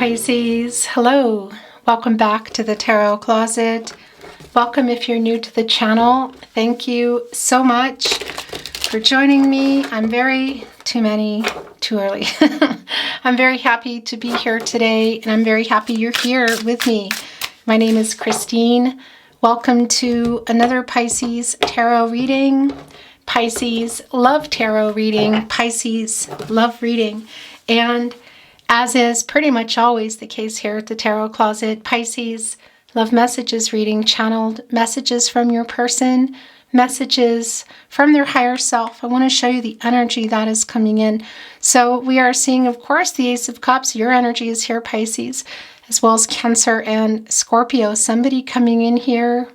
Pisces, hello. Welcome back to the Tarot Closet. Welcome if you're new to the channel. Thank you so much for joining me. I'm very happy to be here today, and I'm very happy you're here with me. My name is Christine. Welcome to another Pisces tarot reading. Pisces love tarot reading. Pisces love reading. And as is pretty much always the case here at the Tarot Closet, Pisces love messages reading, channeled messages from your person, messages from their higher self. I want to show you the energy that is coming in. So we are seeing, of course, the Ace of Cups. Your energy is here, Pisces, as well as Cancer and Scorpio. Somebody coming in here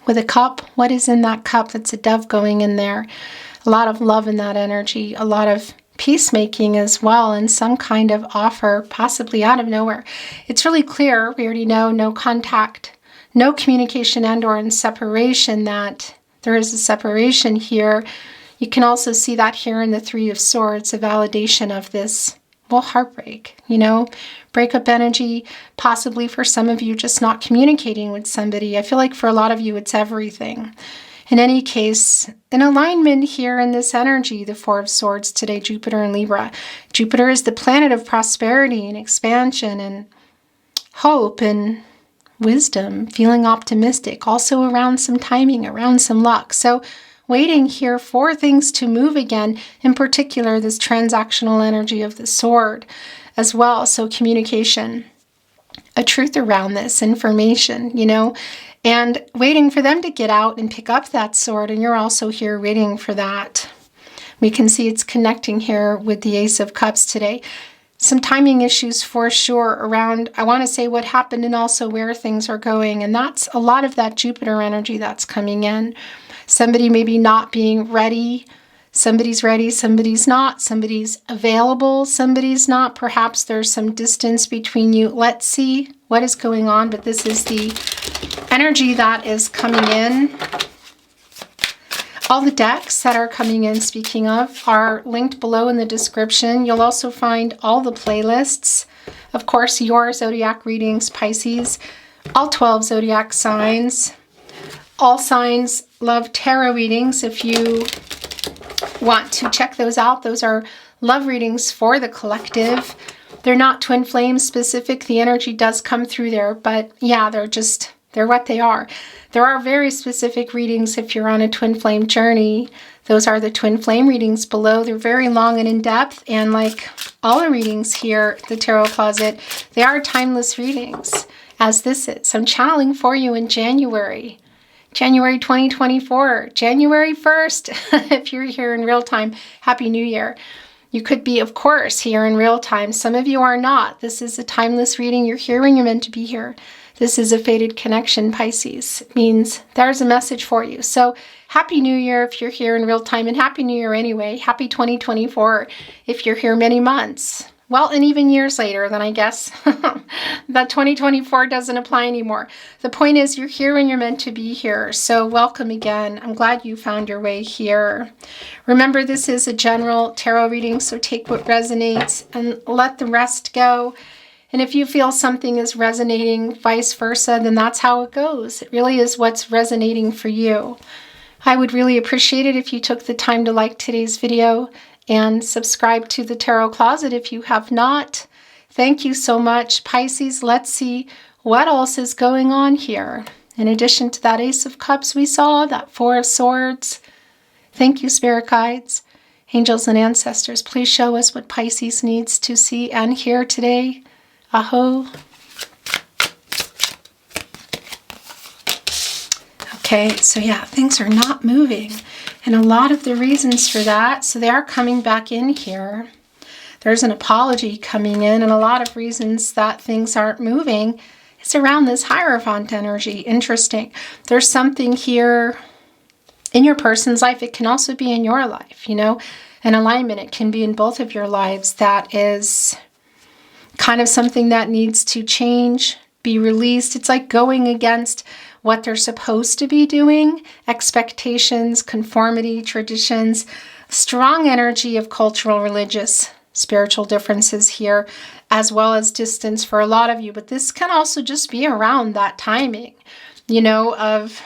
with a cup. What is in that cup? That's a dove going in there. A lot of love in that energy, a lot of peacemaking as well, and some kind of offer, possibly out of nowhere. It's really clear, we already know, no contact, no communication and or in separation, that there is a separation here. You can also see that here in the Three of Swords, a validation of this, well, heartbreak, breakup energy, possibly for some of you just not communicating with somebody. I feel like for a lot of you, it's everything. In any case, an alignment here in this energy, the Four of Swords today, Jupiter and Libra. Jupiter is the planet of prosperity and expansion and hope and wisdom, feeling optimistic, also around some timing, around some luck. So waiting here for things to move again, in particular this transactional energy of the sword as well. So communication, a truth around this information, and waiting for them to get out and pick up that sword. And you're also here waiting for that. We can see it's connecting here with the Ace of Cups today. Some timing issues for sure around, I want to say, what happened and also where things are going. And that's a lot of that Jupiter energy that's coming in. Somebody maybe not being ready. Somebody's ready, somebody's not. Somebody's available, somebody's not. Perhaps there's some distance between you. Let's see what is going on. But this is the energy that is coming in. All the decks that are coming in, speaking of, are linked below in the description. You'll also find all the playlists. Of course, your zodiac readings, Pisces, all 12 zodiac signs. All signs love tarot readings. If you want to check those out, those are love readings for the collective. They're not twin flame specific. The energy does come through there, but yeah, they're what they are. There are very specific readings if you're on a twin flame journey. Those are the twin flame readings below. They're very long and in-depth, and like all the readings here at the Tarot Closet, they are timeless readings, as this is. I'm channeling for you in January 2024, January 1st. If you're here in real time, Happy New Year. You could be, of course, here in real time. Some of you are not. This is a timeless reading. You're here when you're meant to be here. This is a fated connection, Pisces. It means there's a message for you. So Happy New Year if you're here in real time, and Happy New Year anyway. Happy 2024 if you're here many months. Well, and even years later, then I guess that 2024 doesn't apply anymore. The point is, you're here when you're meant to be here. So welcome again. I'm glad you found your way here. Remember, this is a general tarot reading, so take what resonates and let the rest go. And if you feel something is resonating, vice versa, then that's how it goes. It really is what's resonating for you. I would really appreciate it if you took the time to like today's video and subscribe to the Tarot Closet if you have not. Thank you so much, Pisces. Let's see what else is going on here. In addition to that Ace of Cups we saw, that Four of Swords. Thank you, Spirit Guides, Angels, and Ancestors. Please show us what Pisces needs to see and hear today. Aho. Okay, so yeah, things are not moving. And a lot of the reasons for that, so they are coming back in here. There's an apology coming in, and a lot of reasons that things aren't moving is around this Hierophant energy. Interesting. There's something here in your person's life. It can also be in your life, an alignment. It can be in both of your lives that is kind of something that needs to change, be released. It's like going against what they're supposed to be doing, expectations, conformity, traditions, strong energy of cultural, religious spiritual differences here, as well as distance for a lot of you. But this can also just be around that timing, of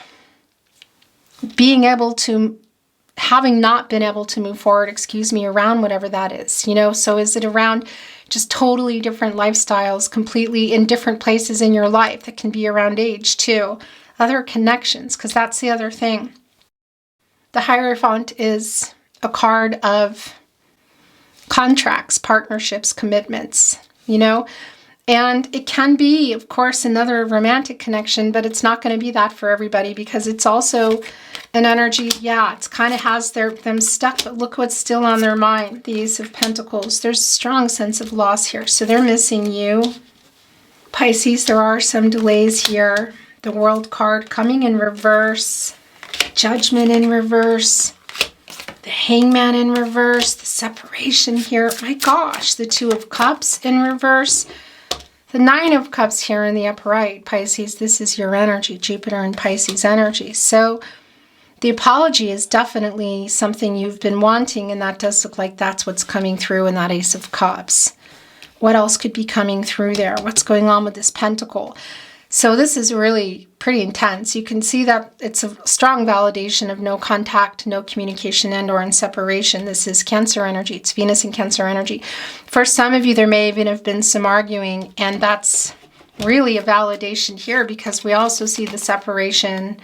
being able to, having not been able to move forward, around whatever that is, So is it around just totally different lifestyles, completely in different places in your life? That can be around age too. Other connections, because that's the other thing. The Hierophant is a card of contracts, partnerships, commitments, And it can be, of course, another romantic connection, but it's not going to be that for everybody, because it's also an energy, it kind of has them stuck, but look what's still on their mind, the Ace of Pentacles. There's a strong sense of loss here, so they're missing you. Pisces, there are some delays here. The World card coming in reverse, Judgment in reverse, the Hangman in reverse, the separation here. My gosh, the Two of Cups in reverse. The Nine of Cups here in the upper right, Pisces, this is your energy, Jupiter and Pisces energy. So the apology is definitely something you've been wanting, and that does look like that's what's coming through in that Ace of Cups. What else could be coming through there? What's going on with this Pentacle? So this is really pretty intense. You can see that it's a strong validation of no contact, no communication, and/or in separation. This is Cancer energy. It's Venus and Cancer energy. For some of you, there may even have been some arguing, and that's really a validation here, because we also see the separation,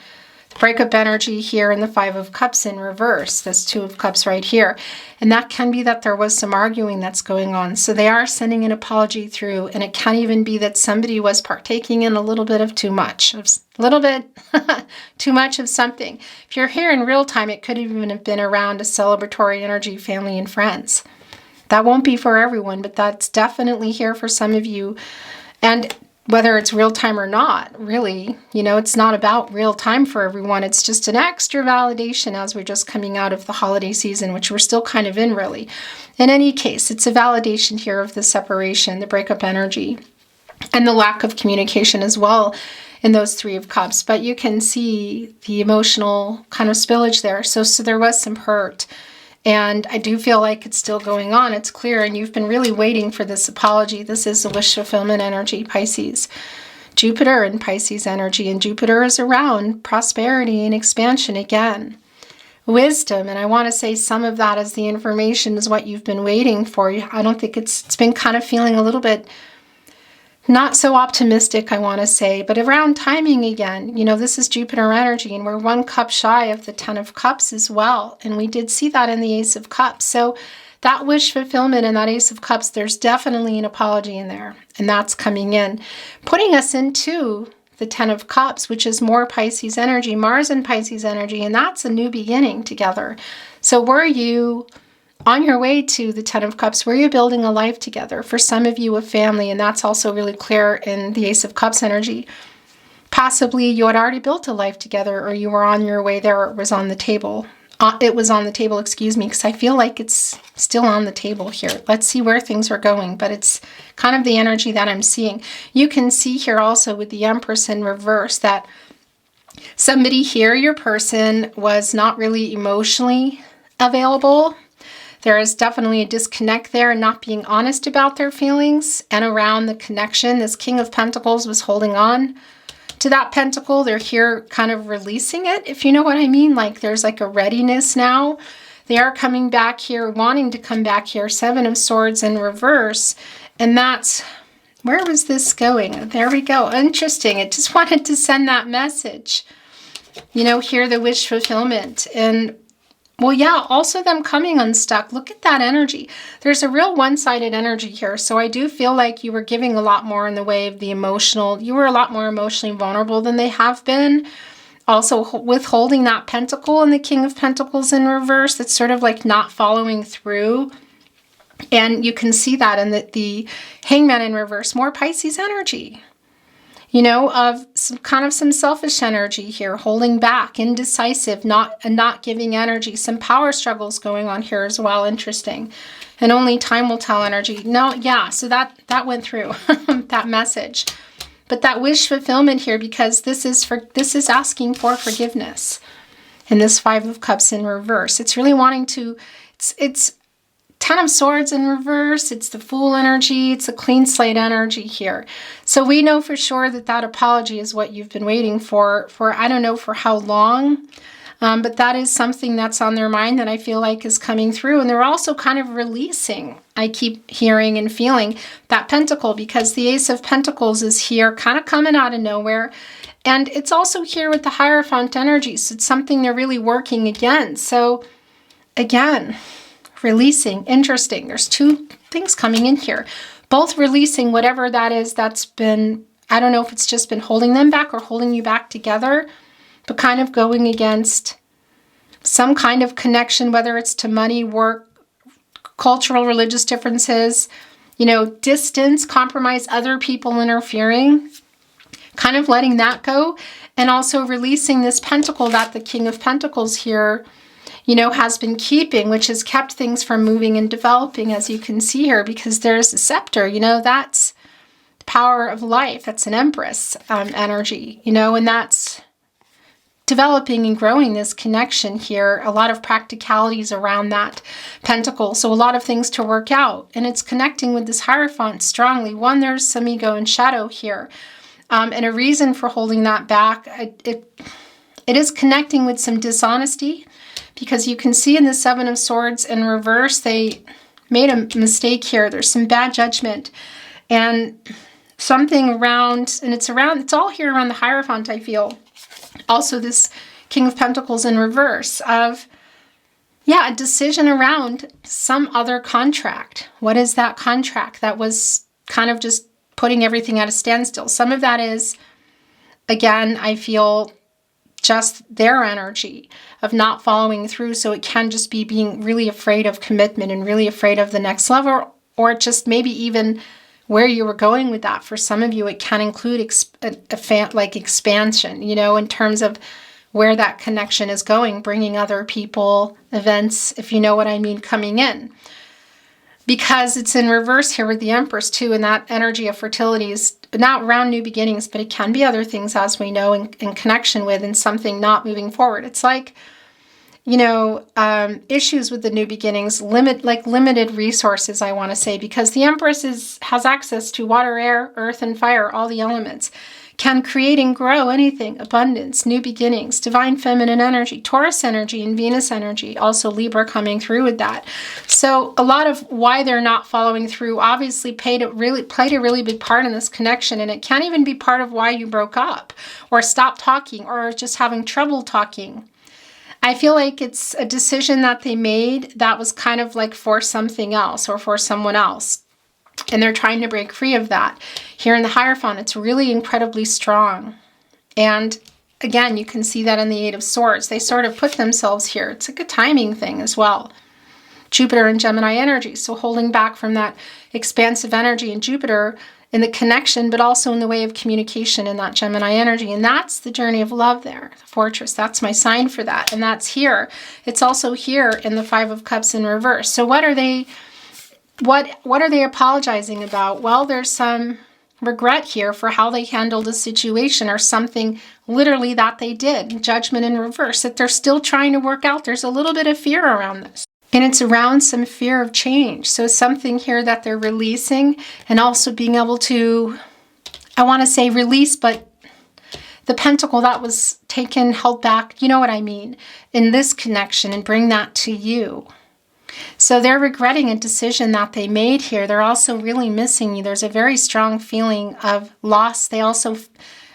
breakup energy here, and the Five of Cups in reverse. That's Two of Cups right here. And that can be that there was some arguing that's going on. So they are sending an apology through, and it can even be that somebody was partaking in a little bit of too much, too much of something. If you're here in real time, it could even have been around a celebratory energy, family and friends. That won't be for everyone, but that's definitely here for some of you. And whether it's real time or not, really, it's not about real time for everyone. It's just an extra validation as we're just coming out of the holiday season, which we're still kind of in, really. In any case, it's a validation here of the separation, the breakup energy, and the lack of communication as well in those Three of Cups. But you can see the emotional kind of spillage there. So there was some hurt. And I do feel like it's still going on. It's clear, and you've been really waiting for this apology. This is a wish fulfillment energy, Pisces. Jupiter and Pisces energy, and Jupiter is around prosperity and expansion again. Wisdom, and I want to say some of that is the information is what you've been waiting for. I don't think it's been kind of feeling a little bit not so optimistic, I want to say, but around timing again. This is Jupiter energy, and we're 1 cup shy of the 10 of Cups as well. And we did see that in the Ace of Cups. So that wish fulfillment and that Ace of Cups, there's definitely an apology in there. And that's coming in, putting us into the 10 of Cups, which is more Pisces energy, Mars and Pisces energy. And that's a new beginning together. So were you on your way to the 10 of Cups, where you're building a life together? For some of you, a family, and that's also really clear in the Ace of Cups energy. Possibly you had already built a life together, or you were on your way there, or it was on the table. Because I feel like it's still on the table here. Let's see where things are going, but it's kind of the energy that I'm seeing. You can see here also with the Empress in reverse that somebody here, your person, was not really emotionally available. There is definitely a disconnect there and not being honest about their feelings and around the connection. This King of Pentacles was holding on to that pentacle. They're here kind of releasing it, if you know what I mean. Like there's like a readiness now. They are coming back here, wanting to come back here. 7 of Swords in reverse. And that's, where was this going? There we go. Interesting. It just wanted to send that message. Here the wish fulfillment. And well, yeah, also them coming unstuck. Look at that energy. There's a real one-sided energy here. So I do feel like you were giving a lot more in the way of the emotional. You were a lot more emotionally vulnerable than they have been. Also withholding that pentacle and the King of Pentacles in reverse. That's sort of like not following through. And you can see that in the Hangman in reverse. More Pisces energy. Of some selfish energy here, holding back, indecisive, not giving energy. Some power struggles going on here as well. Interesting. And only time will tell energy. No, yeah, so that went through that message. But that wish fulfillment here, because this is asking for forgiveness. And this 5 of Cups in reverse. It's really wanting to, it's Ten of Swords in reverse. It's the Fool energy. It's a clean slate energy here. So we know for sure that that apology is what you've been waiting for I don't know for how long. But that is something that's on their mind that I feel like is coming through. And they're also kind of releasing, I keep hearing and feeling, that Pentacle, because the Ace of Pentacles is here kind of coming out of nowhere. And it's also here with the Hierophant energy. So it's something they're really working against. So again, releasing. Interesting. There's two things coming in here. Both releasing whatever that is that's been, I don't know if it's just been holding them back or holding you back together, but kind of going against some kind of connection, whether it's to money, work, cultural, religious differences, you know, distance, compromise, other people interfering, kind of letting that go, and also releasing this Pentacle that the King of Pentacles here, you know, has been keeping, which has kept things from moving and developing, as you can see here, because there's a scepter, you know, that's the power of life. That's an Empress energy, you know, and that's developing and growing this connection here. A lot of practicalities around that Pentacle. So a lot of things to work out. And it's connecting with this Hierophant strongly. One, there's some ego and shadow here. And a reason for holding that back, it is connecting with some dishonesty. Because you can see in the Seven of Swords in reverse, they made a mistake here. There's some bad judgment and something around, and it's all here around the Hierophant, I feel. Also this King of Pentacles in reverse of, yeah, a decision around some other contract. What is that contract that was kind of just putting everything at a standstill? Some of that is, again, I feel just their energy of not following through. So it can just be being really afraid of commitment and really afraid of the next level, or just maybe even where you were going with that. For some of you, it can include expansion, you know, in terms of where that connection is going, bringing other people, events, if you know what I mean, coming in. Because it's in reverse here with the Empress too, and that energy of fertility is not around new beginnings, but it can be other things, as we know, in connection with, and something not moving forward. It's like, you know, issues with the new beginnings, limited resources, I want to say, because the Empress has access to water, air, earth, and fire, all the elements. Can create and grow anything, abundance, new beginnings, divine feminine energy, Taurus energy, and Venus energy, also Libra coming through with that. So a lot of why they're not following through obviously played a really big part in this connection, and it can't even be part of why you broke up or stopped talking or just having trouble talking. I feel like it's a decision that they made that was kind of like for something else or for someone else. And they're trying to break free of that. Here in the Hierophant, it's really incredibly strong. And again, you can see that in the Eight of Swords. They sort of put themselves here. It's like a timing thing as well. Jupiter and Gemini energy. So holding back from that expansive energy in Jupiter in the connection, but also in the way of communication in that Gemini energy. And that's the journey of love there, the Fortress. That's my sign for that. And that's here. It's also here in the Five of Cups in reverse. So what are they apologizing about? Well, there's some regret here for how they handled a situation or something literally that they did. Judgment in reverse, that they're still trying to work out. There's a little bit of fear around this. And it's around some fear of change. So something here that they're releasing, and also being able to, I want to say release, but the Pentacle that was taken, held back, you know what I mean, in this connection, and bring that to you. So they're regretting a decision that they made here. They're also really missing you. There's a very strong feeling of loss. They also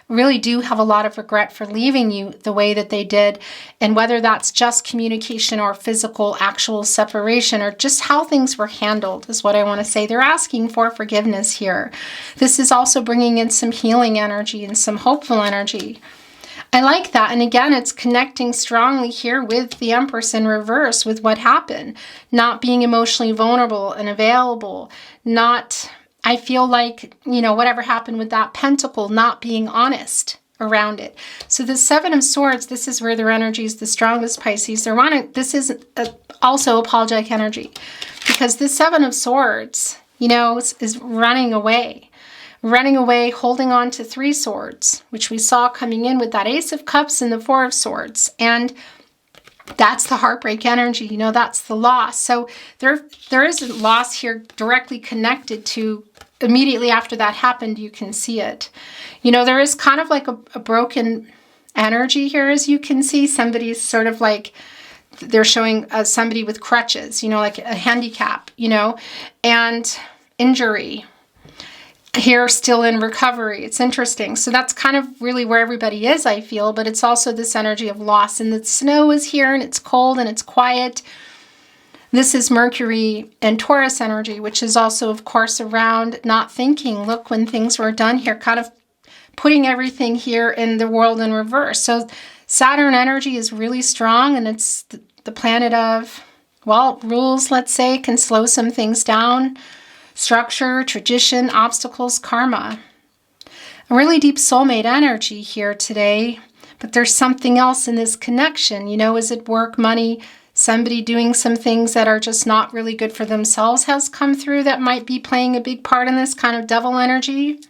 really do have a lot of regret for leaving you the way that they did. And whether that's just communication or physical, actual separation, or just how things were handled is what I want to say. They're asking for forgiveness here. This is also bringing in some healing energy and some hopeful energy. I like that. And again, it's connecting strongly here with the Empress in reverse with what happened. Not being emotionally vulnerable and available. Not, I feel like, you know, whatever happened with that Pentacle, not being honest around it. So the Seven of Swords, this is where their energy is the strongest, Pisces. This is also apologetic energy. Because the Seven of Swords, you know, is running away. Running away, holding on to Three Swords, which we saw coming in with that Ace of Cups and the Four of Swords. And That's the heartbreak energy, you know, that's the loss. So there is a loss here directly connected to immediately after that happened, you can see it. You know, there is kind of like a broken energy here, as you can see. Somebody's sort of like, they're showing somebody with crutches, you know, like a handicap, you know, and injury. Here, still in recovery. It's interesting. So that's kind of really where everybody is, I feel, but it's also this energy of loss. And the snow is here, and it's cold, and it's quiet. This is Mercury and Taurus energy, which is also, of course, around not thinking. Look, when things were done here, kind of putting everything here in the world in reverse. So Saturn energy is really strong, and it's the planet of, well, rules, let's say, can slow some things down. Structure, tradition, obstacles, karma. A really deep soulmate energy here today, but there's something else in this connection. You know, is it work, money, somebody doing some things that are just not really good for themselves has come through that might be playing a big part in this kind of devil energy?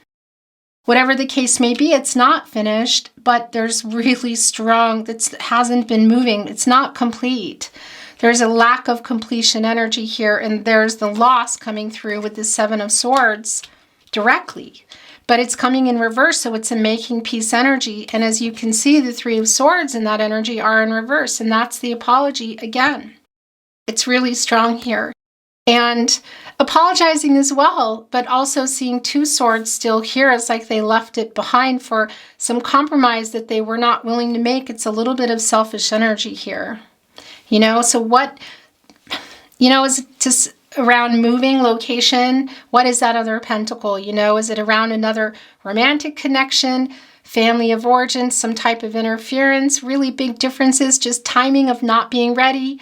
Whatever the case may be, it's not finished, but there's really strong, that hasn't been moving. It's not complete. There's a lack of completion energy here, and there's the loss coming through with the Seven of Swords directly. But it's coming in reverse, so it's a making peace energy. And as you can see, the Three of Swords in that energy are in reverse, and that's the apology again. It's really strong here. And apologizing as well, but also seeing two swords still here. It's like they left it behind for some compromise that they were not willing to make. It's a little bit of selfish energy here. You know, so what, you know, is it just around moving location? What is that other pentacle? You know, is it around another romantic connection, family of origin, some type of interference, really big differences, just timing of not being ready?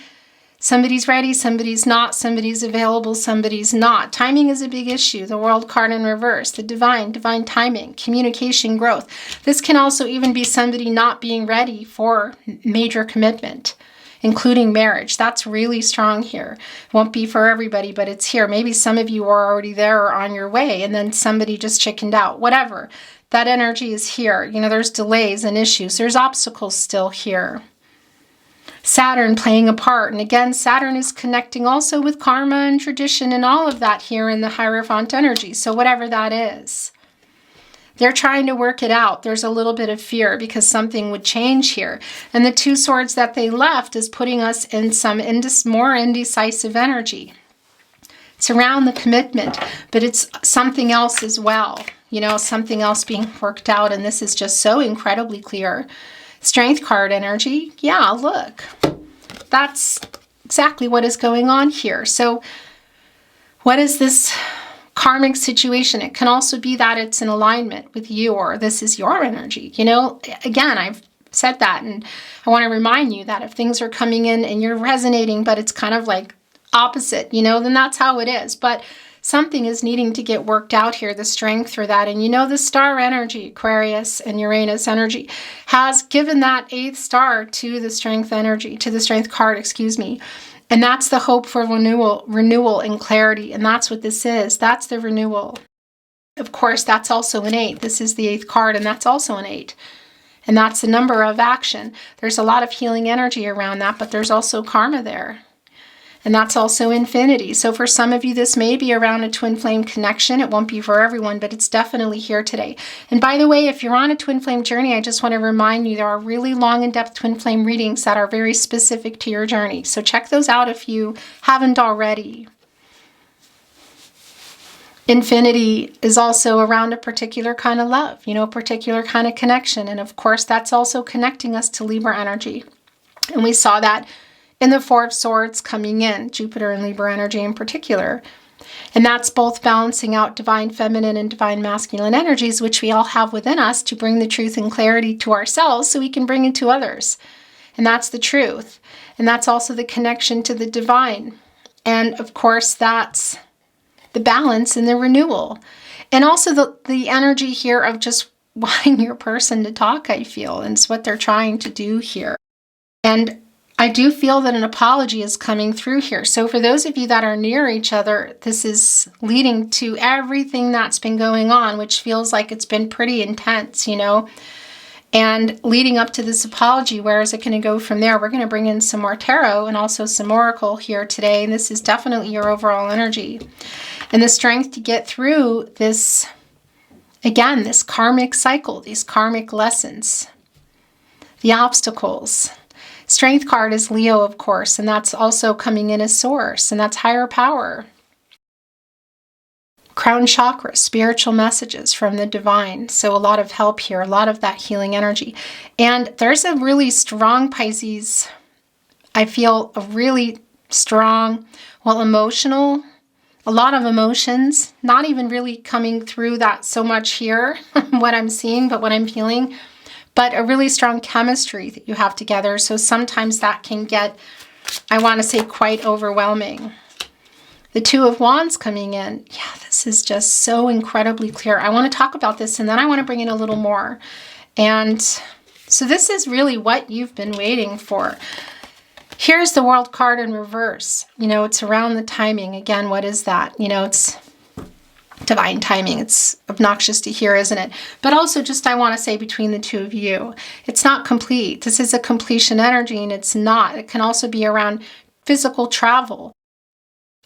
Somebody's ready, somebody's not, somebody's available, somebody's not. Timing is a big issue. The World card in reverse, the divine timing, communication, growth. This can also even be somebody not being ready for major commitment, including marriage. That's really strong here. Won't be for everybody, but it's here. Maybe some of you are already there or on your way, and then somebody just chickened out. Whatever. That energy is here. You know, there's delays and issues. There's obstacles still here. Saturn playing a part. And again, Saturn is connecting also with karma and tradition and all of that here in the Hierophant energy. So whatever that is. They're trying to work it out. There's a little bit of fear because something would change here. And the two swords that they left is putting us in some more indecisive energy. It's around the commitment, but it's something else as well. You know, something else being worked out. And this is just so incredibly clear. Strength card energy. Yeah, look. That's exactly what is going on here. So what is this karmic situation? It can also be that it's in alignment with you, or this is your energy. You know, again, I've said that, and I want to remind you that if things are coming in and you're resonating, but it's kind of like opposite, you know, then that's how it is. But something is needing to get worked out here, the strength for that. And you know, the star energy, Aquarius and Uranus energy, has given that 8th star to the strength energy, to the strength card, excuse me. And that's the hope for renewal and clarity. And that's what this is. That's the renewal. Of course, that's also an 8. This is the 8th card, and that's also an 8. And that's the number of action. There's a lot of healing energy around that, but there's also karma there. And that's also infinity. So for some of you, this may be around a twin flame connection. It won't be for everyone, but it's definitely here today. And by the way, if you're on a twin flame journey, I just want to remind you there are really long in-depth twin flame readings that are very specific to your journey. So check those out if you haven't already. Infinity is also around a particular kind of love, you know, a particular kind of connection. And of course, that's also connecting us to Libra energy. And we saw that in the Four of Swords coming in, Jupiter and Libra energy in particular. And that's both balancing out divine feminine and divine masculine energies, which we all have within us to bring the truth and clarity to ourselves so we can bring it to others. And that's the truth. And that's also the connection to the divine. And of course, that's the balance and the renewal. And also the energy here of just wanting your person to talk, I feel. And it's what they're trying to do here. And I do feel that an apology is coming through here. So for those of you that are near each other, this is leading to everything that's been going on, which feels like it's been pretty intense, you know. And leading up to this apology, where is it going to go from there? We're going to bring in some more tarot and also some oracle here today. And this is definitely your overall energy. And the strength to get through this, again, this karmic cycle, these karmic lessons, the obstacles. Strength card is Leo, of course, and that's also coming in as source, and that's higher power. Crown chakra, spiritual messages from the divine. So a lot of help here, a lot of that healing energy. And there's a really strong Pisces. I feel a really strong, emotional, a lot of emotions, not even really coming through that so much here, what I'm seeing, but what I'm feeling, but a really strong chemistry that you have together. So sometimes that can get, I want to say, quite overwhelming. The Two of Wands coming in. Yeah, this is just so incredibly clear. I want to talk about this and then I want to bring in a little more. And so this is really what you've been waiting for. Here's the World card in reverse. You know, it's around the timing. Again, what is that? You know, it's divine timing. It's obnoxious to hear, isn't it? But also just, I want to say, between the two of you, it's not complete. This is a completion energy and it's not. It can also be around physical travel.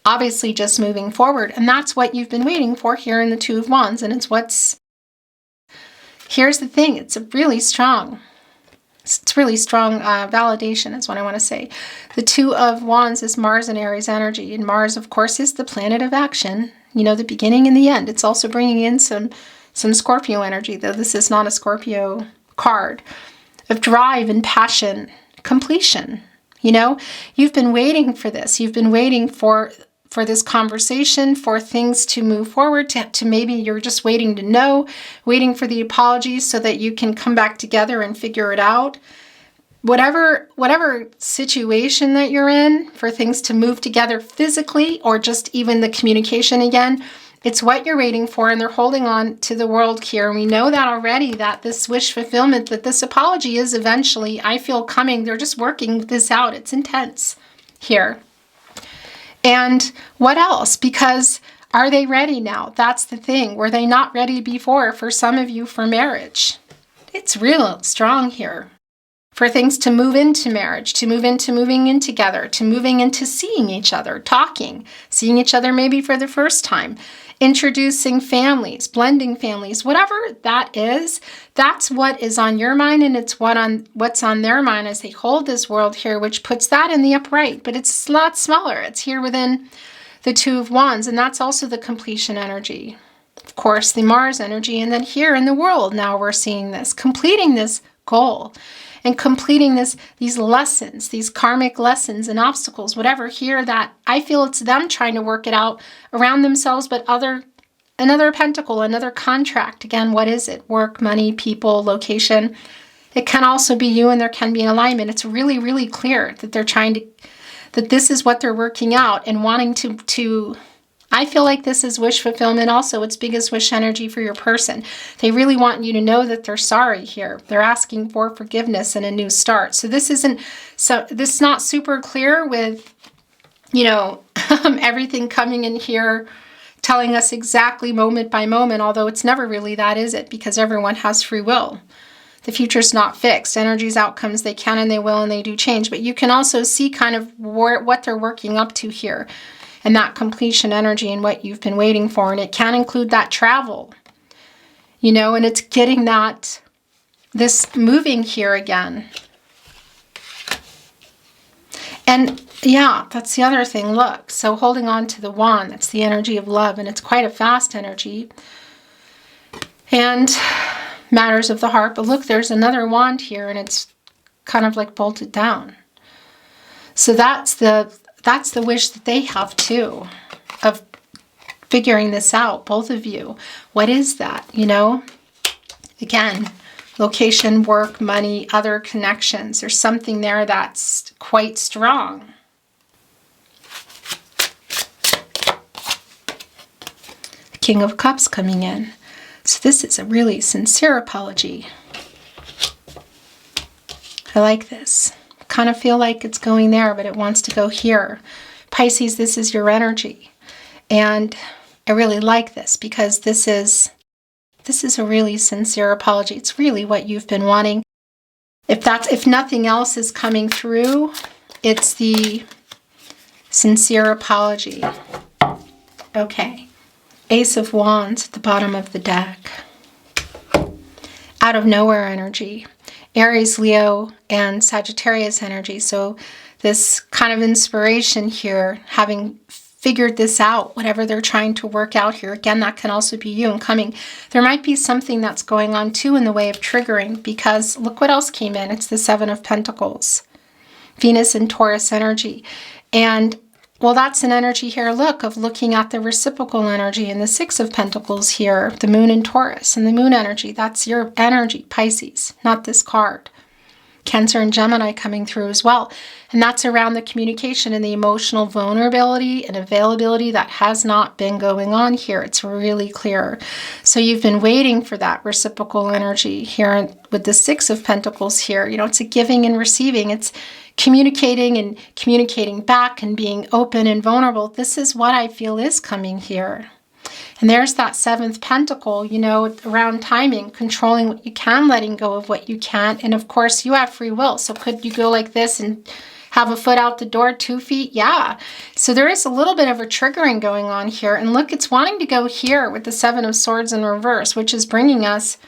Obviously just moving forward. And that's what you've been waiting for here in the Two of Wands. And it's what's, here's the thing. It's a really strong, validation is what I want to say. The Two of Wands is Mars and Aries energy. And Mars, of course, is the planet of action. You know, the beginning and the end. It's also bringing in some Scorpio energy, though this is not a Scorpio card, of drive and passion, completion. You know, you've been waiting for this. You've been waiting for this conversation, for things to move forward, to maybe you're just waiting to know, waiting for the apologies so that you can come back together and figure it out. Whatever situation that you're in, for things to move together physically or just even the communication again, it's what you're waiting for, and they're holding on to the World here. And we know that already, that this wish fulfillment, that this apology is eventually, I feel, coming. They're just working this out. It's intense here. And what else? Because are they ready now? That's the thing. Were they not ready before, for some of you, for marriage? It's real strong here. For things to move into marriage, to move into moving in together, to moving into seeing each other, talking, seeing each other maybe for the first time, introducing families, blending families, whatever that is, that's what is on your mind, and it's what's on their mind as they hold this world here, which puts that in the upright, but it's a lot smaller. It's here within the Two of Wands, and that's also the completion energy. Of course, the Mars energy, and then here in the world, now we're seeing this, completing this goal. And completing these lessons, these karmic lessons and obstacles, whatever here, that I feel it's them trying to work it out around themselves, but another pentacle, another contract. Again, what is it? Work, money, people, location. It can also be you, and there can be an alignment. It's really, really clear that they're that this is what they're working out and wanting to I feel like this is wish fulfillment also. It's biggest wish energy for your person. They really want you to know that they're sorry here. They're asking for forgiveness and a new start. So this is not super clear with, you know, everything coming in here telling us exactly moment by moment, although it's never really that, is it? Because everyone has free will. The future's not fixed. Energies, outcomes, they can and they will and they do change. But you can also see kind of what they're working up to here. And that completion energy and what you've been waiting for. And it can include that travel, you know, and it's getting this moving here again. And yeah, that's the other thing. Look, so holding on to the wand, that's the energy of love, and it's quite a fast energy. And matters of the heart. But look, there's another wand here, and it's kind of like bolted down. So that's the wish that they have too, of figuring this out, both of you. What is that, you know? Again, location, work, money, other connections. There's something there that's quite strong. The King of Cups coming in. So this is a really sincere apology. I like this. Kind of feel like it's going there, but it wants to go here. Pisces, this is your energy. And I really like this because this is This is a really sincere apology. It's really what you've been wanting. If nothing else is coming through, it's the sincere apology. Okay. Ace of Wands at the bottom of the deck. Out of nowhere energy. Aries, Leo, and Sagittarius energy. So this kind of inspiration here, having figured this out, whatever they're trying to work out here. Again, that can also be you and coming. There might be something that's going on too in the way of triggering, because look what else came in. It's the Seven of Pentacles. Venus and Taurus energy. And well, that's an energy here, look, of looking at the reciprocal energy and the Six of Pentacles here, the Moon and Taurus and the Moon energy. That's your energy, Pisces, not this card. Cancer and Gemini coming through as well. And that's around the communication and the emotional vulnerability and availability that has not been going on here. It's really clear. So you've been waiting for that reciprocal energy here with the Six of Pentacles here. You know, it's a giving and receiving. It's communicating and communicating back and being open and vulnerable. This is what I feel is coming here. And there's that Seventh Pentacle, you know, around timing, controlling what you can, letting go of what you can't. And of course, you have free will. So could you go like this and have a foot out the door, 2 feet? Yeah. So there is a little bit of a triggering going on here. And look, it's wanting to go here with the Seven of Swords in reverse, which is bringing us,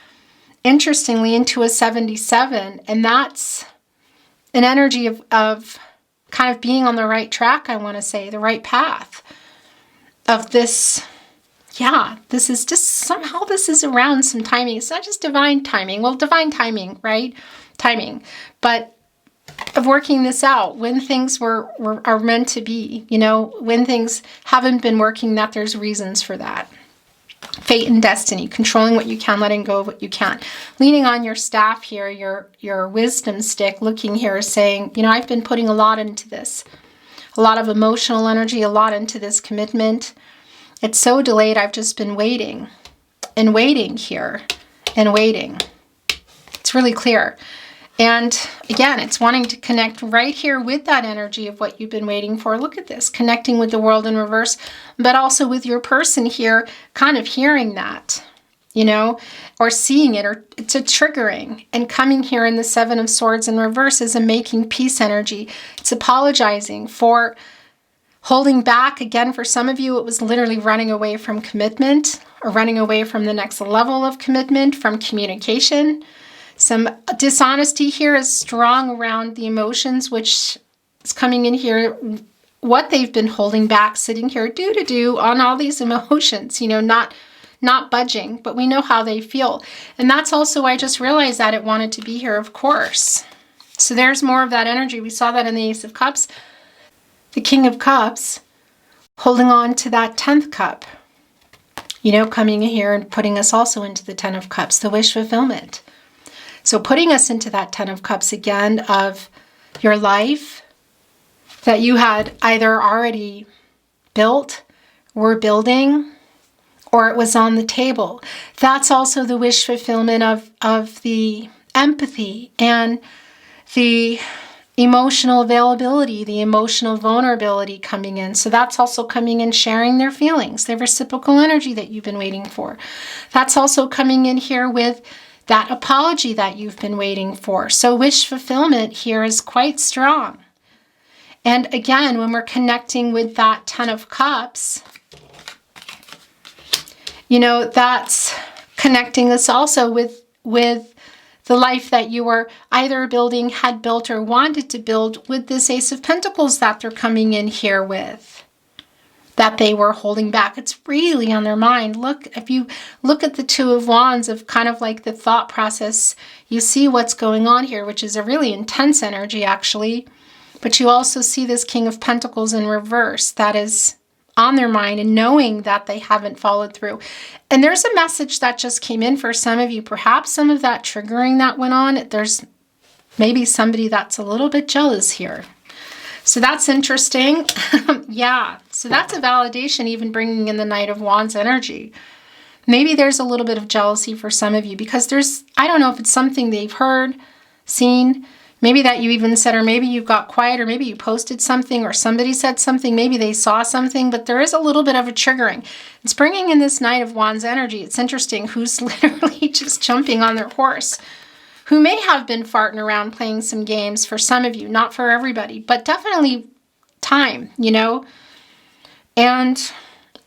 interestingly, into a 77. And that's an energy of kind of being on the right track, I want to say, the right path of this. Yeah, this is just somehow this is around some timing. It's not just divine timing. Well, divine timing, right? Timing. But of working this out when things are meant to be, you know, when things haven't been working, that there's reasons for that. Fate and destiny, controlling what you can, letting go of what you can't. Leaning on your staff here, your wisdom stick, looking here, saying, you know, I've been putting a lot into this. A lot of emotional energy, a lot into this commitment. It's so delayed, I've just been waiting and waiting here and waiting. It's really clear. And again, it's wanting to connect right here with that energy of what you've been waiting for. Look at this, connecting with the world in reverse, but also with your person here, kind of hearing that, you know, or seeing it, or it's a triggering. And coming here in the Seven of Swords in reverse is a making peace energy. It's apologizing for holding back. Again, for some of you, it was literally running away from commitment or running away from the next level of commitment, from communication. Some dishonesty here is strong around the emotions, which is coming in here, what they've been holding back, sitting here do on all these emotions, you know, not budging, but we know how they feel. And that's also, I just realized that it wanted to be here, of course. So there's more of that energy. We saw that in the Ace of Cups. The King of Cups holding on to that 10th cup, you know, coming in here and putting us also into the 10 of Cups, the wish fulfillment. So putting us into that 10 of Cups again of your life that you had either already built, were building, or it was on the table. That's also the wish fulfillment of the empathy and the emotional availability, the emotional vulnerability coming in. So that's also coming in, sharing their feelings, their reciprocal energy that you've been waiting for. That's also coming in here with that apology that you've been waiting for. So wish fulfillment here is quite strong. And again, when we're connecting with that 10 of Cups, you know, that's connecting us also with the life that you were either building, had built, or wanted to build with this Ace of Pentacles that they're coming in here with, that they were holding back. It's really on their mind. Look, if you look at the Two of Wands of kind of like the thought process, you see what's going on here, which is a really intense energy actually. But you also see this King of Pentacles in reverse that is on their mind and knowing that they haven't followed through. And there's a message that just came in for some of you. Perhaps some of that triggering that went on. There's maybe somebody that's a little bit jealous here. So that's interesting. Yeah. So that's a validation, even bringing in the Knight of Wands energy. Maybe there's a little bit of jealousy for some of you because there's, I don't know if it's something they've heard, seen. Maybe that you even said, or maybe you got quiet, or maybe you posted something, or somebody said something, maybe they saw something, but there is a little bit of a triggering. It's bringing in this Knight of Wands energy. It's interesting who's literally just jumping on their horse, who may have been farting around playing some games for some of you, not for everybody, but definitely time, you know, and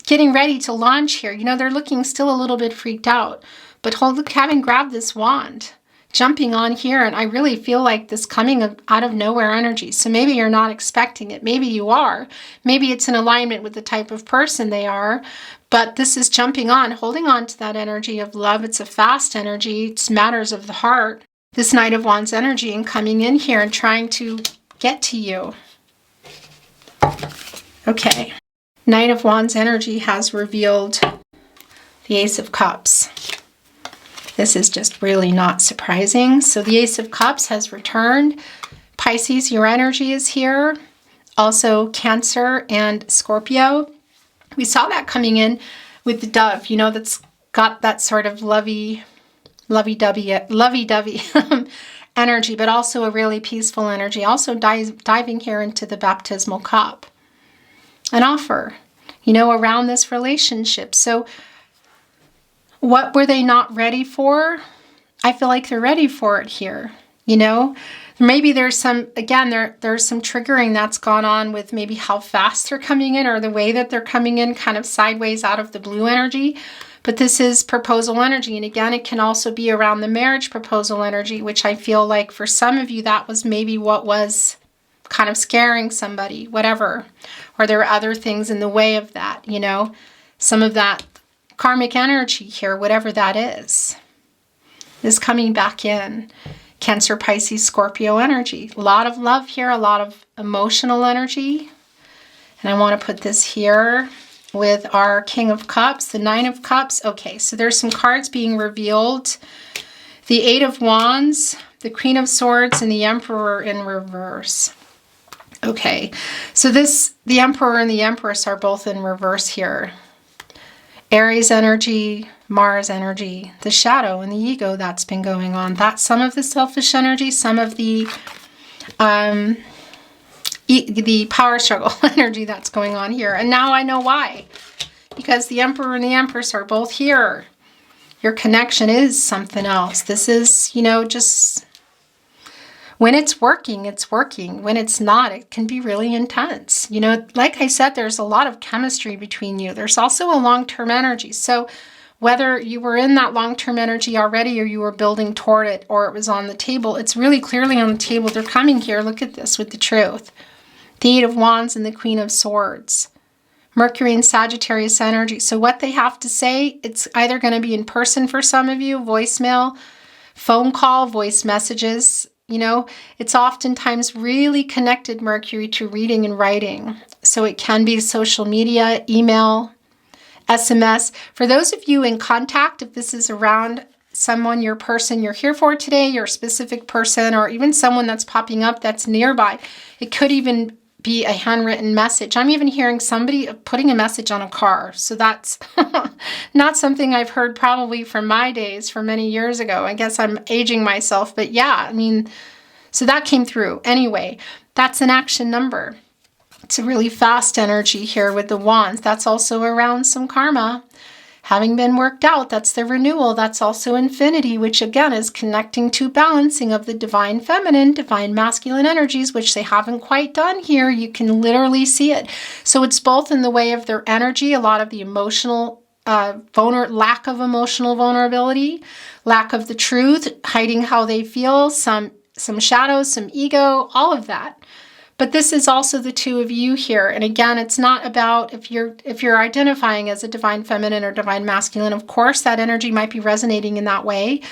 getting ready to launch here. You know, they're looking still a little bit freaked out, but having grabbed this wand, jumping on here, and I really feel like this coming out of nowhere energy. So maybe you're not expecting it. Maybe you are. Maybe it's in alignment with the type of person they are, but this is jumping on, holding on to that energy of love. It's a fast energy. It's matters of the heart. This Knight of Wands energy and coming in here and trying to get to you. Okay. Knight of Wands energy has revealed the Ace of Cups. This is just really not surprising. So the Ace of Cups has returned. Pisces, your energy is here. Also Cancer and Scorpio. We saw that coming in with the dove, you know, that's got that sort of lovey-dovey energy, but also a really peaceful energy. Also diving here into the baptismal cup. An offer, you know, around this relationship. So what were they not ready for? I feel like they're ready for it here, you know? Maybe there's some, again, there's some triggering that's gone on with maybe how fast they're coming in or the way that they're coming in kind of sideways out of the blue energy. But this is proposal energy. And again, it can also be around the marriage proposal energy, which I feel like for some of you, that was maybe what was kind of scaring somebody, whatever. Or there were other things in the way of that, you know? Some of that karmic energy here, whatever that is coming back in. Cancer, Pisces, Scorpio energy. A lot of love here, a lot of emotional energy. And I want to put this here with our King of Cups, the Nine of Cups. Okay, so there's some cards being revealed. The Eight of Wands, the Queen of Swords, and the Emperor in reverse. Okay, so the Emperor and the Empress are both in reverse here. Aries energy, Mars energy, the shadow and the ego that's been going on. That's some of the selfish energy, some of the power struggle energy that's going on here. And now I know why. Because the Emperor and the Empress are both here. Your connection is something else. This is, you know, just when it's working, it's working. When it's not, it can be really intense. You know, like I said, there's a lot of chemistry between you. There's also a long-term energy. So whether you were in that long-term energy already or you were building toward it or it was on the table, it's really clearly on the table. They're coming here. Look at this with the truth. The Eight of Wands and the Queen of Swords. Mercury and Sagittarius energy. So what they have to say, it's either going to be in person for some of you, voicemail, phone call, voice messages. You know, it's oftentimes really connected, Mercury, to reading and writing. So it can be social media, email, SMS. For those of you in contact, if this is around someone, your person you're here for today, your specific person, or even someone that's popping up that's nearby, it could even be a handwritten message. I'm even hearing somebody putting a message on a car. So that's not something I've heard probably from my days from many years ago. I guess I'm aging myself, but yeah, I mean, so that came through. Anyway, that's an action number. It's a really fast energy here with the wands. That's also around some karma having been worked out. That's the renewal. That's also infinity, which again is connecting to balancing of the divine feminine, divine masculine energies, which they haven't quite done here. You can literally see it. So it's both in the way of their energy, a lot of the emotional lack of emotional vulnerability, lack of the truth, hiding how they feel, some shadows, some ego, all of that. But this is also the two of you here. And again, it's not about if you're identifying as a divine feminine or divine masculine, of course, that energy might be resonating in that way.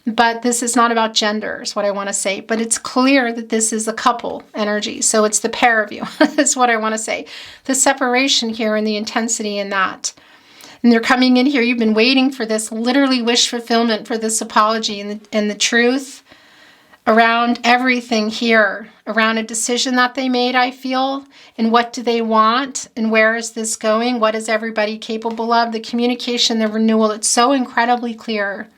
But this is not about gender, is what I want to say. But it's clear that this is a couple energy. So it's the pair of you, is what I want to say. The separation here and the intensity in that. And they're coming in here. You've been waiting for this, literally wish fulfillment for this apology and the truth around everything here, around a decision that they made, I feel, and what do they want, and where is this going, what is everybody capable of, the communication, the renewal, it's so incredibly clear.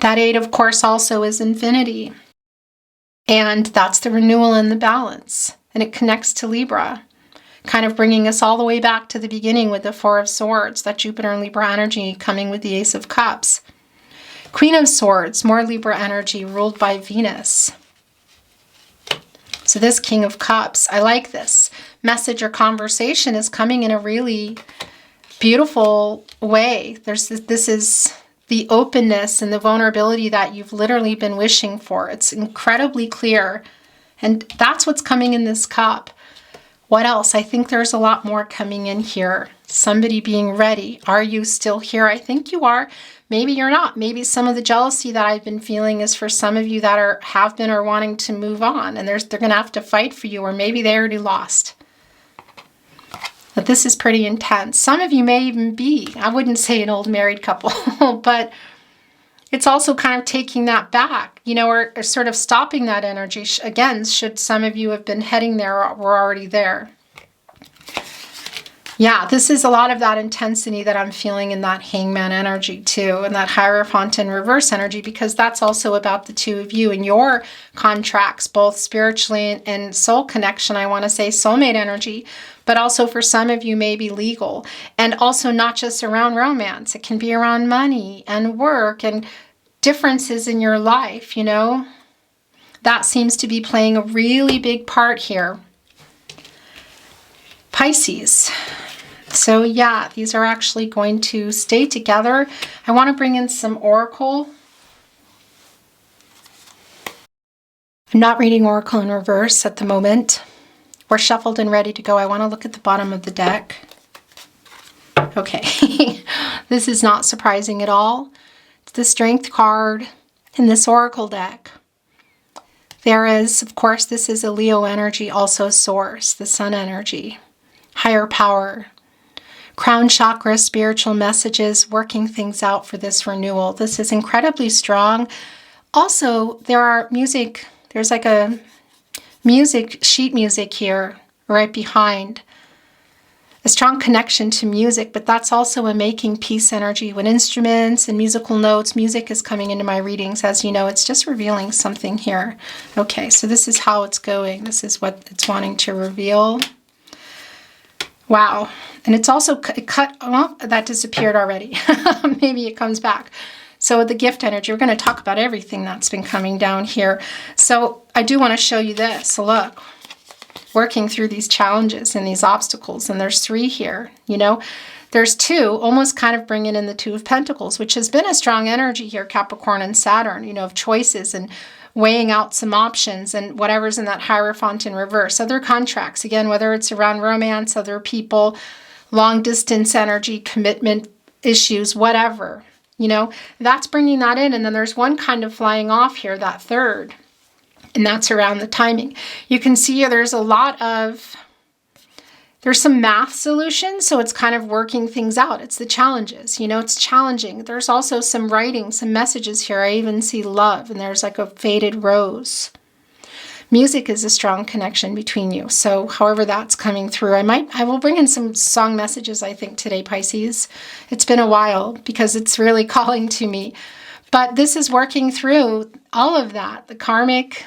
That Eight, of course, also is infinity. And that's the renewal and the balance. And it connects to Libra, kind of bringing us all the way back to the beginning with the Four of Swords, that Jupiter and Libra energy coming with the Ace of Cups. Queen of Swords, more Libra energy, ruled by Venus. So this King of Cups, I like this. Message or conversation is coming in a really beautiful way. This is the openness and the vulnerability that you've literally been wishing for. It's incredibly clear. And that's what's coming in this cup. What else? I think there's a lot more coming in here. Somebody being ready. Are you still here? I think you are. Maybe you're not. Maybe some of the jealousy that I've been feeling is for some of you that have been or wanting to move on. And they're going to have to fight for you. Or maybe they already lost. But this is pretty intense. Some of you may even be, I wouldn't say an old married couple, but it's also kind of taking that back, you know, or sort of stopping that energy. Again, should some of you have been heading there or were already there. Yeah, this is a lot of that intensity that I'm feeling in that Hangman energy too, and that Hierophant in reverse energy, because that's also about the two of you and your contracts, both spiritually and soul connection. I want to say soulmate energy, but also for some of you maybe legal, and also not just around romance. It can be around money and work and differences in your life, you know. That seems to be playing a really big part here. Pisces. So yeah, these are actually going to stay together. I want to bring in some oracle. I'm not reading oracle in reverse at the moment. We're shuffled and ready to go. I want to look at the bottom of the deck. Okay, this is not surprising at all. It's the Strength card in this oracle deck. There is, of course, this is a Leo energy, also source, the sun energy, higher power, crown chakra, spiritual messages, working things out for this renewal. This is incredibly strong. Also, there's like a sheet music here right behind. A strong connection to music, but that's also a making peace energy. When instruments and musical notes, music is coming into my readings, as you know, it's just revealing something here. Okay, so this is how it's going. This is what it's wanting to reveal. Wow. And it's also cut off. That disappeared already. Maybe it comes back. So the gift energy, we're going to talk about everything that's been coming down here. So I do want to show you this. Look. Working through these challenges and these obstacles, and there's 3 here, you know. There's 2, almost kind of bringing in the 2 of Pentacles, which has been a strong energy here, Capricorn and Saturn, you know, of choices and weighing out some options and whatever's in that Hierophant in reverse. Other contracts, again, whether it's around romance, other people, long distance energy, commitment issues, whatever, you know, that's bringing that in. And then there's one kind of flying off here, that 3rd. And that's around the timing. You can see there's some math solutions, so it's kind of working things out. It's the challenges, you know, it's challenging. There's also some writing, some messages here. I even see love, and there's like a faded rose. Music is a strong connection between you. So however that's coming through, I will bring in some song messages, I think, today, Pisces. It's been a while because it's really calling to me. But this is working through all of that, the karmic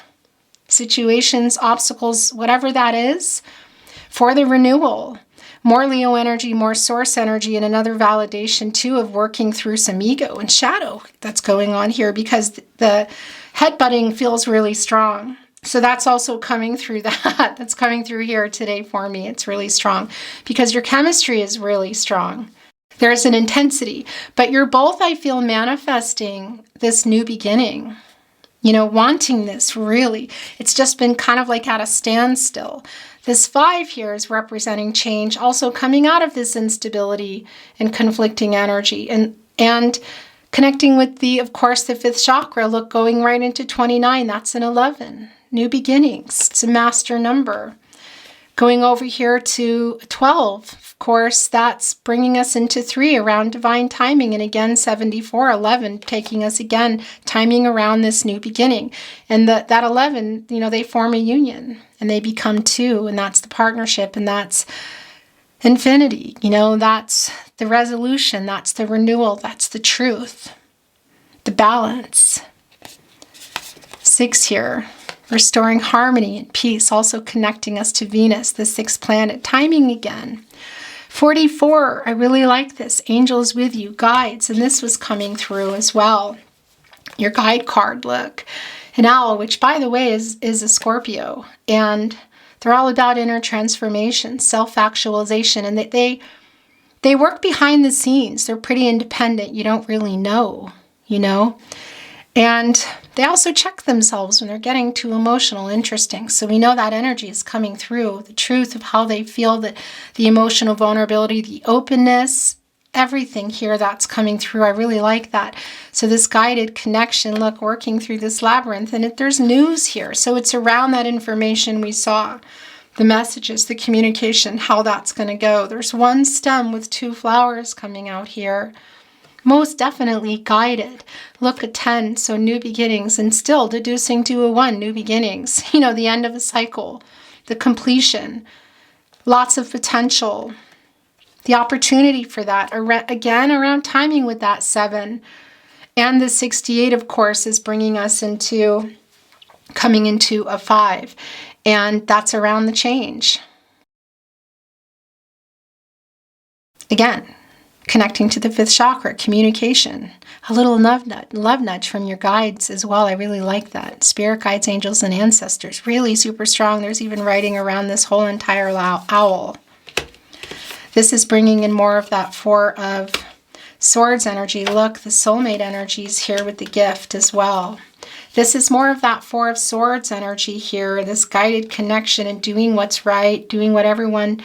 situations, obstacles, whatever that is, for the renewal. More Leo energy, more source energy, and another validation too of working through some ego and shadow that's going on here, because the headbutting feels really strong. So that's also coming through that. That's coming through here today for me. It's really strong because your chemistry is really strong. There's an intensity, but you're both, I feel, manifesting this new beginning. You know, wanting this really. It's just been kind of like at a standstill. This 5 here is representing change, also coming out of this instability and conflicting energy, and connecting with of course, the 5th chakra. Look, going right into 29. That's an 11. New beginnings. It's a master number. Going over here to 12, of course, that's bringing us into 3 around divine timing. And again, 74, 11, taking us again, timing around this new beginning. And that 11, you know, they form a union and they become 2. And that's the partnership. And that's infinity. You know, that's the resolution. That's the renewal. That's the truth. The balance. 6 here. restoring harmony and peace, also connecting us to Venus, the 6th planet, timing again. 44, I really like this. Angels with you, guides, and this was coming through as well. Your guide card, look. An owl, which by the way is a Scorpio, and they're all about inner transformation, self-actualization, and they work behind the scenes. They're pretty independent. You don't really know, you know? And they also check themselves when they're getting too emotional. Interesting. So we know that energy is coming through. The truth of how they feel, the emotional vulnerability, the openness, everything here that's coming through. I really like that. So this guided connection, look, working through this labyrinth, and there's news here. So it's around that information we saw, the messages, the communication, how that's going to go. There's one stem with 2 flowers coming out here. Most definitely guided. Look at 10, so new beginnings, and still deducing to a 1, new beginnings. You know, the end of a cycle, the completion, lots of potential. The opportunity for that, again, around timing with that 7. And the 68, of course, is bringing us into, coming into a 5. And that's around the change. Again, connecting to the 5th chakra, communication. A little love nudge from your guides as well. I really like that. Spirit guides, angels, and ancestors. Really super strong. There's even writing around this whole entire owl. This is bringing in more of that 4 of Swords energy. Look, the soulmate energy is here with the gift as well. This is more of that 4 of Swords energy here, this guided connection and doing what's right, doing what everyone,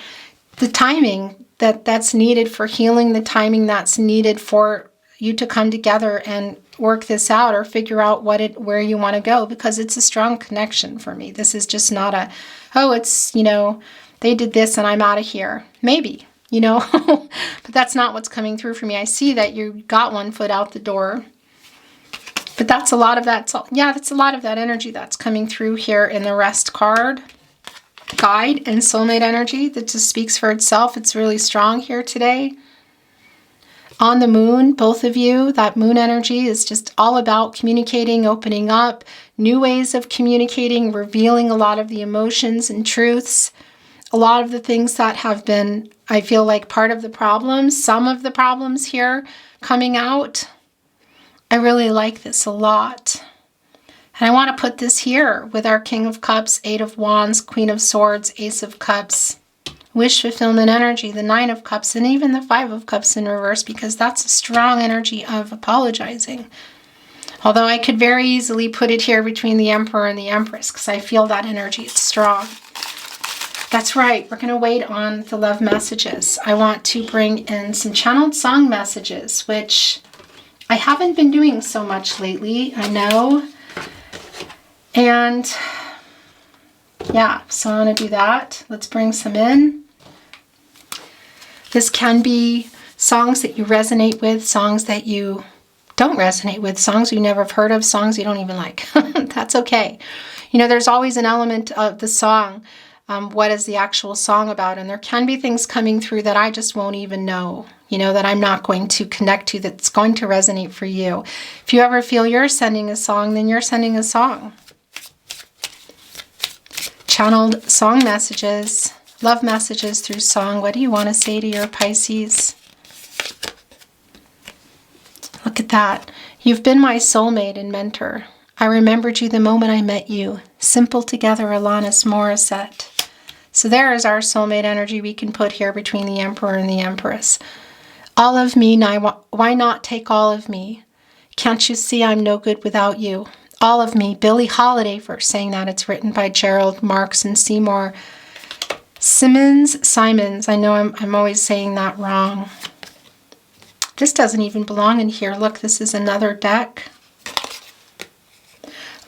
the timing that's needed for healing, the timing that's needed for you to come together and work this out or figure out where you want to go, because it's a strong connection for me. This is just not a, oh, it's, you know, they did this and I'm out of here. Maybe. You know, but that's not what's coming through for me. I see that you got 1 foot out the door, but that's a lot of that. Yeah, that's a lot of that energy that's coming through here in the Rest card. Guide and soulmate energy that just speaks for itself. It's really strong here today. On the moon, both of you, that moon energy is just all about communicating, opening up, new ways of communicating, revealing a lot of the emotions and truths. A lot of the things that have been, I feel like, part of the problems, some of the problems here coming out. I really like this a lot. And I want to put this here with our King of Cups, 8 of Wands, Queen of Swords, Ace of Cups, wish fulfillment energy, the 9 of Cups, and even the 5 of Cups in reverse, because that's a strong energy of apologizing. Although I could very easily put it here between the Emperor and the Empress, because I feel that energy, it's strong. That's right, we're going to wait on the love messages. I want to bring in some channeled song messages, which I haven't been doing so much lately, I know. And yeah, so I want to do that. Let's bring some in. This can be songs that you resonate with, songs that you don't resonate with, songs you never have heard of, songs you don't even like. That's okay. You know, there's always an element of the song. What is the actual song about? And there can be things coming through that I just won't even know, you know, that I'm not going to connect to, that's going to resonate for you. If you ever feel you're sending a song, then you're sending a song. Channeled song messages, love messages through song. What do you want to say to your Pisces? Look at that. You've been my soulmate and mentor. I remembered you the moment I met you. Simple together, Alanis Morissette. So there is our soulmate energy we can put here between the Emperor and the Empress. All of me, why not take all of me? Can't you see I'm no good without you? All of me. Billie Holiday first saying that. It's written by Gerald Marks and Seymour Simons. I know I'm always saying that wrong. This doesn't even belong in here. Look, this is another deck.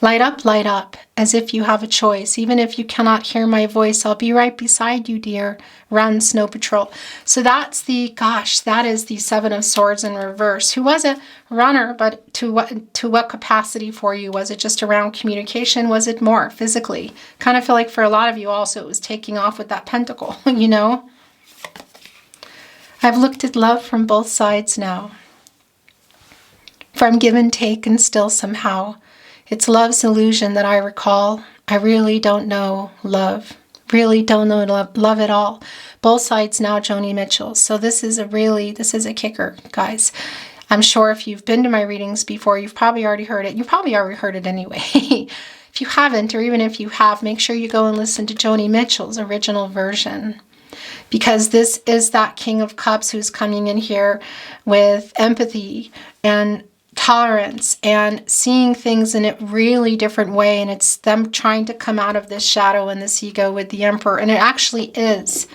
Light up, as if you have a choice. Even if you cannot hear my voice, I'll be right beside you, dear. Run, Snow Patrol. So that's that is the 7 of Swords in reverse. Who was a runner, but to what capacity for you? Was it just around communication? Was it more physically? Kind of feel like for a lot of you also it was taking off with that pentacle, you know? I've looked at love from both sides now. From give and take and still somehow. It's love's illusion that I recall. I really don't know love. Really don't know love at all. Both sides now, Joni Mitchell. So this is a kicker, guys. I'm sure if you've been to my readings before, you've probably already heard it. You probably already heard it anyway. If you haven't, or even if you have, make sure you go and listen to Joni Mitchell's original version. Because this is that King of Cups who's coming in here with empathy and tolerance and seeing things in a really different way. And it's them trying to come out of this shadow and this ego with the Emperor. And it actually is.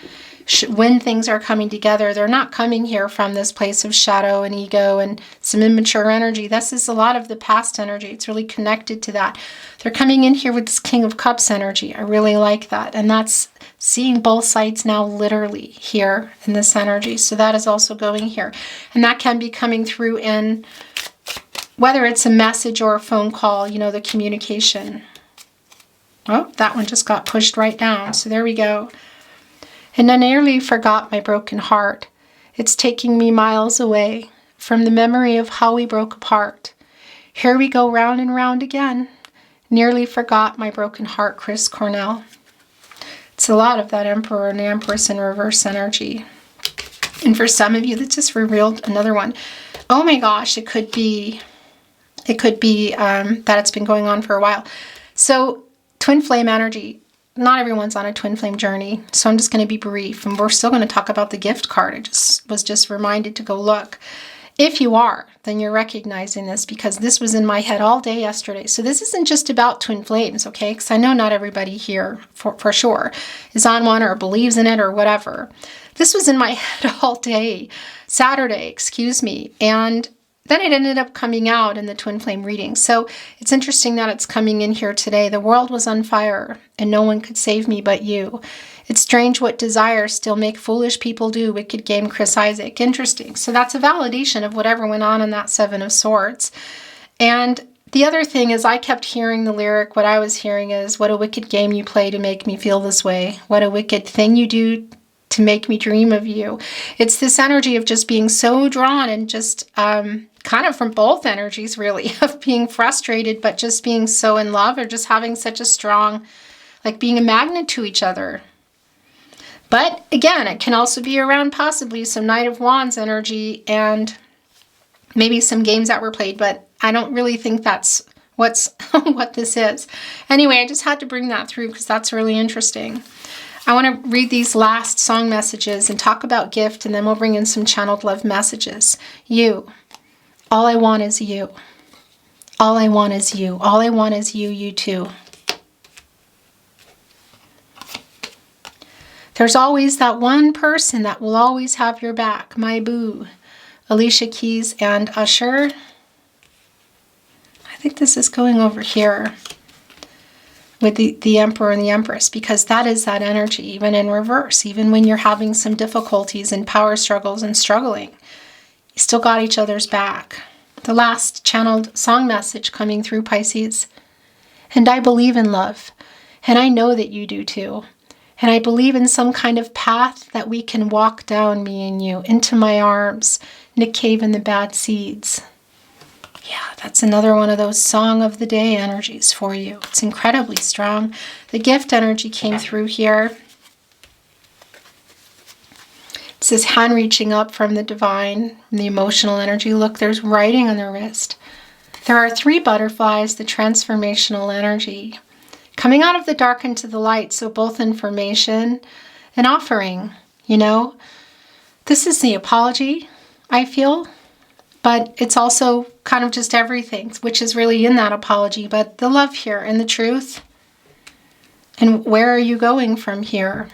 When things are coming together, they're not coming here from this place of shadow and ego and some immature energy. This is a lot of the past energy. It's really connected to that. They're coming in here with this King of Cups energy. I really like that. And that's seeing both sides now literally here in this energy. So that is also going here. And that can be coming through in whether it's a message or a phone call, you know, the communication. Oh, that one just got pushed right down. So there we go. And I nearly forgot my broken heart. It's taking me miles away from the memory of how we broke apart. Here we go round and round again. Nearly forgot my broken heart, Chris Cornell. It's a lot of that Emperor and the Empress in reverse energy. And for some of you, that just revealed another one. Oh my gosh, it could be that it's been going on for a while. So twin flame energy. Not everyone's on a twin flame journey, so I'm just going to be brief, and we're still going to talk about the gift card. I was just reminded to go look. If you are, then you're recognizing this, because this was in my head all day yesterday. So this isn't just about twin flames, okay? Because I know not everybody here, for sure, is on one or believes in it or whatever. This was in my head all day, Saturday, excuse me, and then it ended up coming out in the twin flame reading. So it's interesting that it's coming in here today. The world was on fire and no one could save me but you. It's strange what desires still make foolish people do. Wicked game, Chris Isaac. Interesting. So that's a validation of whatever went on in that Seven of Swords. And the other thing is I kept hearing the lyric. What I was hearing is, what a wicked game you play to make me feel this way. What a wicked thing you do to make me dream of you. It's this energy of just being so drawn and just kind of from both energies, really, of being frustrated, but just being so in love, or just having such a strong, like being a magnet to each other. But again, it can also be around possibly some Knight of Wands energy and maybe some games that were played, but I don't really think that's what this is. Anyway, I just had to bring that through because that's really interesting. I want to read these last song messages and talk about gift, and then we'll bring in some channeled love messages. You. All I want is you. All I want is you. All I want is you, you too. There's always that one person that will always have your back. My boo. Alicia Keys and Usher. I think this is going over here with the Emperor and the Empress, because that is that energy, even in reverse, even when you're having some difficulties and power struggles and struggling. You still got each other's back. The last channeled song message coming through, Pisces. And I believe in love. And I know that you do too. And I believe in some kind of path that we can walk down, me and you, into my arms. Nick Cave and the Bad Seeds. Yeah, that's another one of those song of the day energies for you. It's incredibly strong. The gift energy came through here. It says hand reaching up from the divine, the emotional energy. Look, there's writing on the wrist. There are 3 butterflies, the transformational energy. Coming out of the dark into the light, so both information and offering, you know. This is the apology, I feel, but it's also kind of just everything, which is really in that apology, but the love here and the truth. And where are you going from here?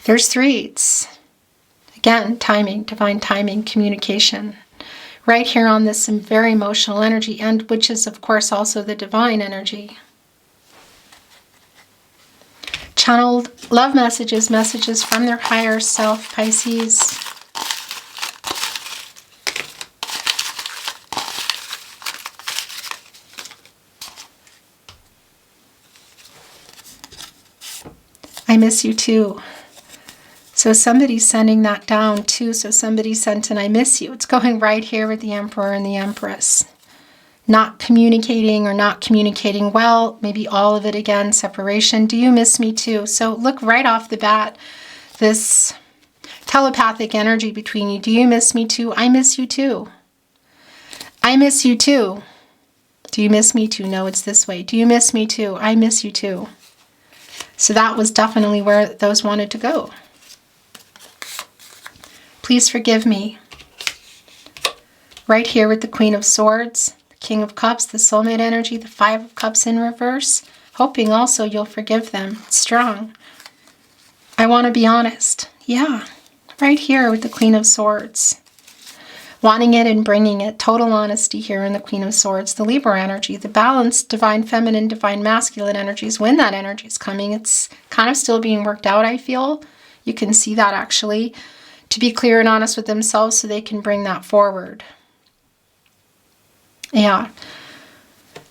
There's 3. It's, again, timing, divine timing, communication. Right here on this, some very emotional energy, and which is, of course, also the divine energy. Channeled love messages, messages from their higher self, Pisces. I miss you too. So somebody's sending that down too. So somebody sent an I miss you. It's going right here with the Emperor and the Empress. not communicating or not communicating well, maybe all of it again, separation. Do you miss me too? So look right off the bat, this telepathic energy between you. Do you miss me too? I miss you too. I miss you too. Do you miss me too? No, it's this way. Do you miss me too? I miss you too. So that was definitely where those wanted to go. Please forgive me. Right here with the Queen of Swords, the King of Cups, the soulmate energy, the Five of Cups in reverse, hoping also you'll forgive them. It's strong. I want to be honest. Yeah, right here with the Queen of Swords. Wanting it and bringing it. Total honesty here in the Queen of Swords. The Libra energy, the balanced divine feminine, divine masculine energies. When that energy is coming, it's kind of still being worked out, I feel. You can see that actually. To be clear and honest with themselves so they can bring that forward. Yeah.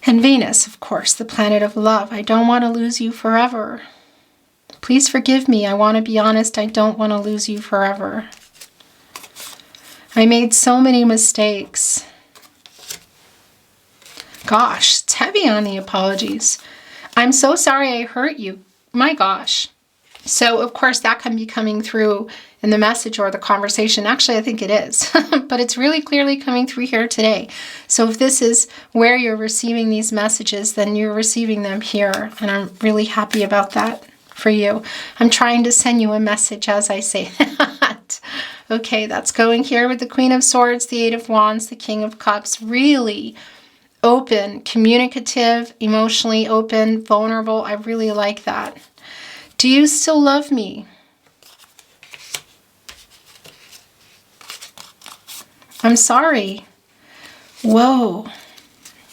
And Venus, of course, the planet of love. I don't want to lose you forever. Please forgive me. I want to be honest. I don't want to lose you forever. I made so many mistakes. Gosh, it's heavy on the apologies. I'm so sorry I hurt you. My gosh. So, of course, that can be coming through in the message or the conversation. Actually, I think it is. But it's really clearly coming through here today. So if this is where you're receiving these messages, then you're receiving them here. And I'm really happy about that for you. I'm trying to send you a message as I say that. Okay, that's going here with the Queen of Swords, the Eight of Wands, the King of Cups. Really open, communicative, emotionally open, vulnerable. I really like that. Do you still love me? I'm sorry. Whoa.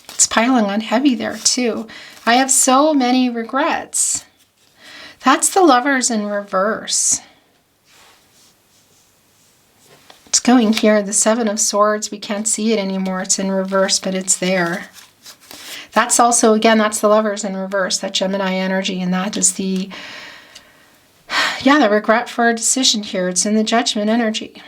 It's piling on heavy there too. I have so many regrets. That's the Lovers in reverse. It's going here, the Seven of Swords. We can't see it anymore. It's in reverse, but it's there. That's also, again, that's the Lovers in reverse, that Gemini energy, and that is the regret for a decision here. It's in the Judgment energy.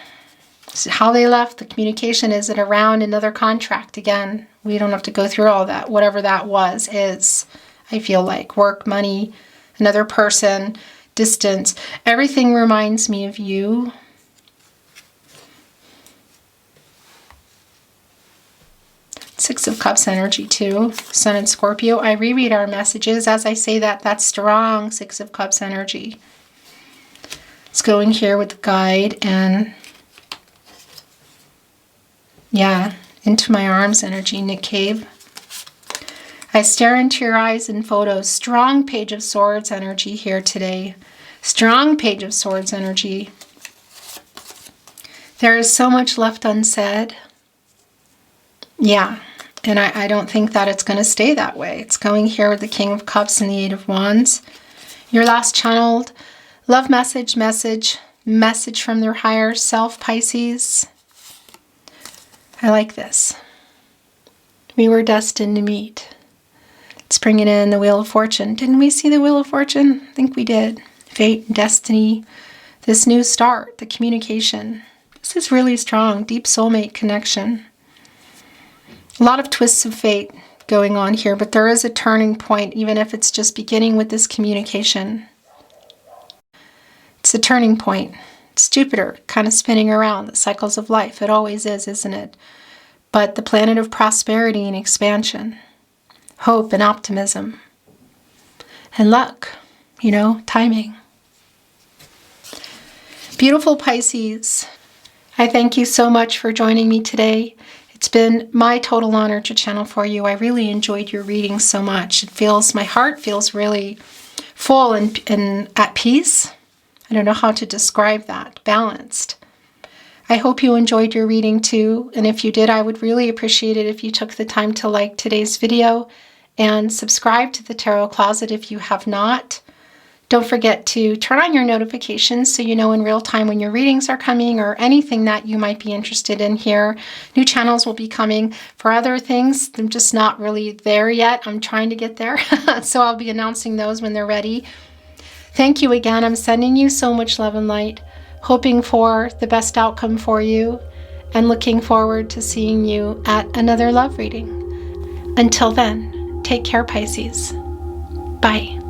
So how they left, the communication, is it around another contract again? We don't have to go through all that. Whatever that was, is, I feel like, work, money, another person, distance. Everything reminds me of you. Six of Cups energy too. Sun and Scorpio. I reread our messages as I say that. That's strong Six of Cups energy. It's going here with the guide and into my arms energy, Nick Cave. I stare into your eyes in photos. Strong Page of Swords energy here today. Strong Page of Swords energy. There is so much left unsaid. Yeah, and I don't think that it's going to stay that way. It's going here with the King of Cups and the Eight of Wands. Your last channeled love message from their higher self, Pisces. I like this. We were destined to meet. Let's bring it in, the Wheel of Fortune. Didn't we see the Wheel of Fortune? I think we did. Fate, destiny, this new start, the communication. This is really strong, deep soulmate connection. A lot of twists of fate going on here, but there is a turning point, even if it's just beginning with this communication. It's a turning point. It's Jupiter kind of spinning around the cycles of life. It always is, isn't it? But the planet of prosperity and expansion, hope and optimism, and luck, timing. Beautiful Pisces, I thank you so much for joining me today. It's been my total honor to channel for you. I really enjoyed your reading so much. My heart feels really full and at peace. I don't know how to describe that. Balanced. I hope you enjoyed your reading too. And if you did, I would really appreciate it if you took the time to like today's video and subscribe to the Tarot Closet if you have not. Don't forget to turn on your notifications so you know in real time when your readings are coming or anything that you might be interested in here. New channels will be coming for other things. I'm just not really there yet. I'm trying to get there. So I'll be announcing those when they're ready. Thank you again. I'm sending you so much love and light, hoping for the best outcome for you, and looking forward to seeing you at another love reading. Until then, take care, Pisces. Bye.